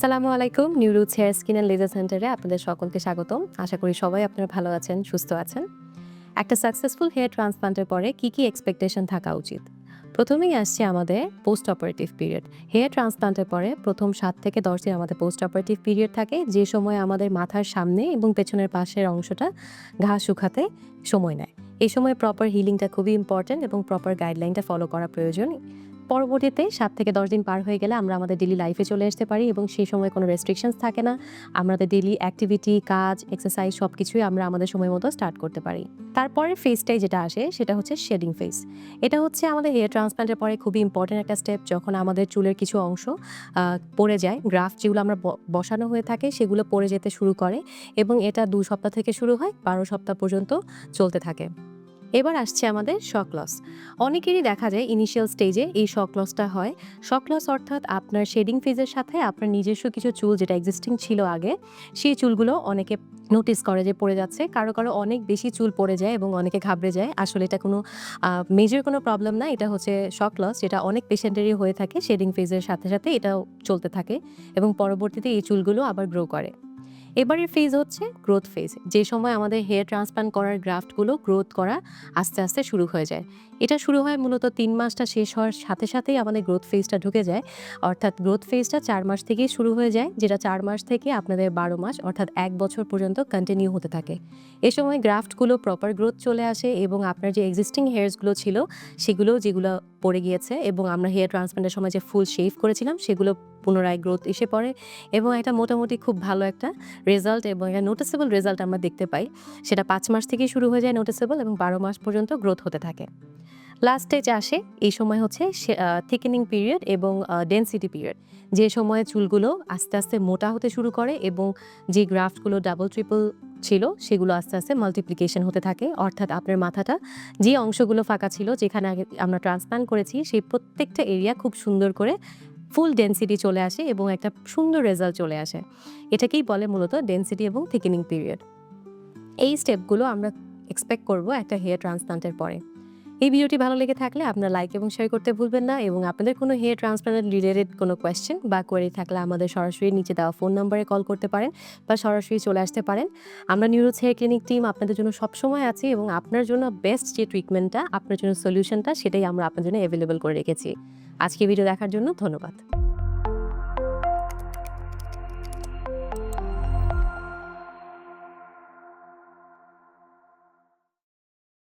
আসসালামু আলাইকুম। New Roots Hair Skin and Laser সেন্টারে আপনাদের সকলকে স্বাগতম। আশা করি সবাই আপনারা ভালো আছেন, সুস্থ আছেন। একটা সাকসেসফুল হেয়ার ট্রান্সপ্লান্টের পরে কি এক্সপেকটেশন থাকা উচিত? প্রথমেই আসছে আমাদের পোস্ট অপারেটিভ পিরিয়ড। হেয়ার ট্রান্সপ্লান্টের পরে প্রথম ৭ থেকে ১০ দিন আমাদের পোস্ট অপারেটিভ পিরিয়ড থাকে, যে সময় আমাদের মাথার সামনে এবং পেছনের পাশের অংশটা ঘা শুকাতে সময় নেয়। এই সময় প্রপার হিলিংটা খুবই ইম্পর্ট্যান্ট এবং প্রপার গাইডলাইনটা ফলো করা প্রয়োজন। পরবর্তীতে ৭ থেকে ১০ দিন পার হয়ে গেলে আমরা আমাদের ডেইলি লাইফে চলে আসতে পারি এবং সেই সময় কোনো রেস্ট্রিকশনস থাকে না। আমাদের ডেইলি অ্যাক্টিভিটি, কাজ, এক্সারসাইজ সবকিছুই আমরা আমাদের সময় মতো স্টার্ট করতে পারি। তারপরের ফেজটাই যেটা আসে সেটা হচ্ছে শেডিং ফেজ। এটা হচ্ছে আমাদের হেয়ার ট্রান্সপ্লান্টের পরে খুবই ইম্পর্ট্যান্ট একটা স্টেপ, যখন আমাদের চুলের কিছু অংশ পড়ে যায়। গ্রাফট যেগুলো আমরা বসানো হয়ে থাকে সেগুলো পড়ে যেতে শুরু করে এবং এটা ২ সপ্তাহ থেকে শুরু হয়, ১২ সপ্তাহ পর্যন্ত চলতে থাকে। এবার আসছে আমাদের শক লস। অনেকেরই দেখা যায় ইনিশিয়াল স্টেজে এই শক লসটা হয়। শক লস অর্থাৎ আপনার শেডিং ফেজের সাথে আপনার নিজস্ব কিছু চুল যেটা এক্সিস্টিং ছিল আগে, সেই চুলগুলো অনেকে নোটিস করে যে পড়ে যাচ্ছে। কারো অনেক বেশি চুল পড়ে যায় এবং অনেকে ঘাবড়ে যায়। আসলে এটা কোনো মেজর কোনো প্রবলেম না। এটা হচ্ছে শক লস, যেটা অনেক পেশেন্টেরই হয়ে থাকে। শেডিং ফেজের সাথে এটাও চলতে থাকে এবং পরবর্তীতে এই চুলগুলো আবার গ্রো করে। এবারের ফেজ হচ্ছে গ্রোথ ফেজ, যে সময় আমাদের হেয়ার ট্রান্সপ্লান্ট করার গ্রাফটগুলো গ্রোথ করা আস্তে শুরু হয়ে যায়। এটা শুরু হয় মূলত ৩ মাসটা শেষ হওয়ার সাথেই আমাদের গ্রোথ ফেজটা ঢুকে যায়। অর্থাৎ গ্রোথ ফেজটা ৪ মাস থেকেই শুরু হয়ে যায়, যেটা ৪ মাস থেকে আপনাদের ১২ মাস অর্থাৎ ১ বছর পর্যন্ত কন্টিনিউ হতে থাকে। এ সময় গ্রাফটগুলো প্রপার গ্রোথ চলে আসে এবং আপনার যে এক্সিস্টিং হেয়ারসগুলো ছিল যেগুলো পড়ে গিয়েছে এবং আমরা হেয়ার ট্রান্সপ্লান্টের সময় যে ফুল শেভ করেছিলাম সেগুলো পুনরায় গ্রোথ এসে পড়ে এবং এটা মোটামুটি খুব ভালো একটা রেজাল্ট এবং একটা নোটিসেবল রেজাল্ট আমরা দেখতে পাই। সেটা ৫ মাস থেকেই শুরু হয়ে যায় নোটিসেবল এবং ১২ মাস পর্যন্ত গ্রোথ হতে থাকে। লাস্ট স্টেজ আসে, এই সময় হচ্ছে থিকেনিং পিরিয়ড এবং ডেনসিটি পিরিয়ড, যে সময়ে চুলগুলো আস্তে মোটা হতে শুরু করে এবং যে গ্রাফটগুলো ডাবল ট্রিপল ছিল সেগুলো আস্তে মাল্টিপ্লিকেশন হতে থাকে। অর্থাৎ আপনার মাথাটা যে অংশগুলো ফাঁকা ছিল, যেখানে আগে আমরা ট্রান্সপ্লান্ট করেছি, সেই প্রত্যেকটা এরিয়া খুব সুন্দর করে ফুল ডেনসিটি চলে আসে এবং একটা সুন্দর রেজাল্ট চলে আসে। এটাকেই বলে মূলত ডেনসিটি এবং থিকেনিং পিরিয়ড। এই স্টেপগুলো আমরা এক্সপেক্ট করব একটা হেয়ার ট্রান্সপ্লান্টের পরে। এই ভিডিওটি ভালো লেগে থাকলে আপনারা লাইক এবং শেয়ার করতে ভুলবেন না এবং আপনাদের কোনো হেয়ার ট্রান্সপ্লান্ট রিলেটেড কোনো কোয়েশ্চেন বা কোয়েরি থাকলে আমাদের সরাসরি নিচে দেওয়া ফোন নম্বরে কল করতে পারেন বা সরাসরি চলে আসতে পারেন। আমরা নিউরোস হেয়ার ক্লিনিক টিম আপনাদের জন্য সবসময় আছি এবং আপনার জন্য বেস্ট যে ট্রিটমেন্টটা, আপনার জন্য সলিউশনটা, সেটাই আমরা আপনার জন্য অ্যাভেলেবল করে রেখেছি। আজকে ভিডিও দেখার জন্য ধন্যবাদ।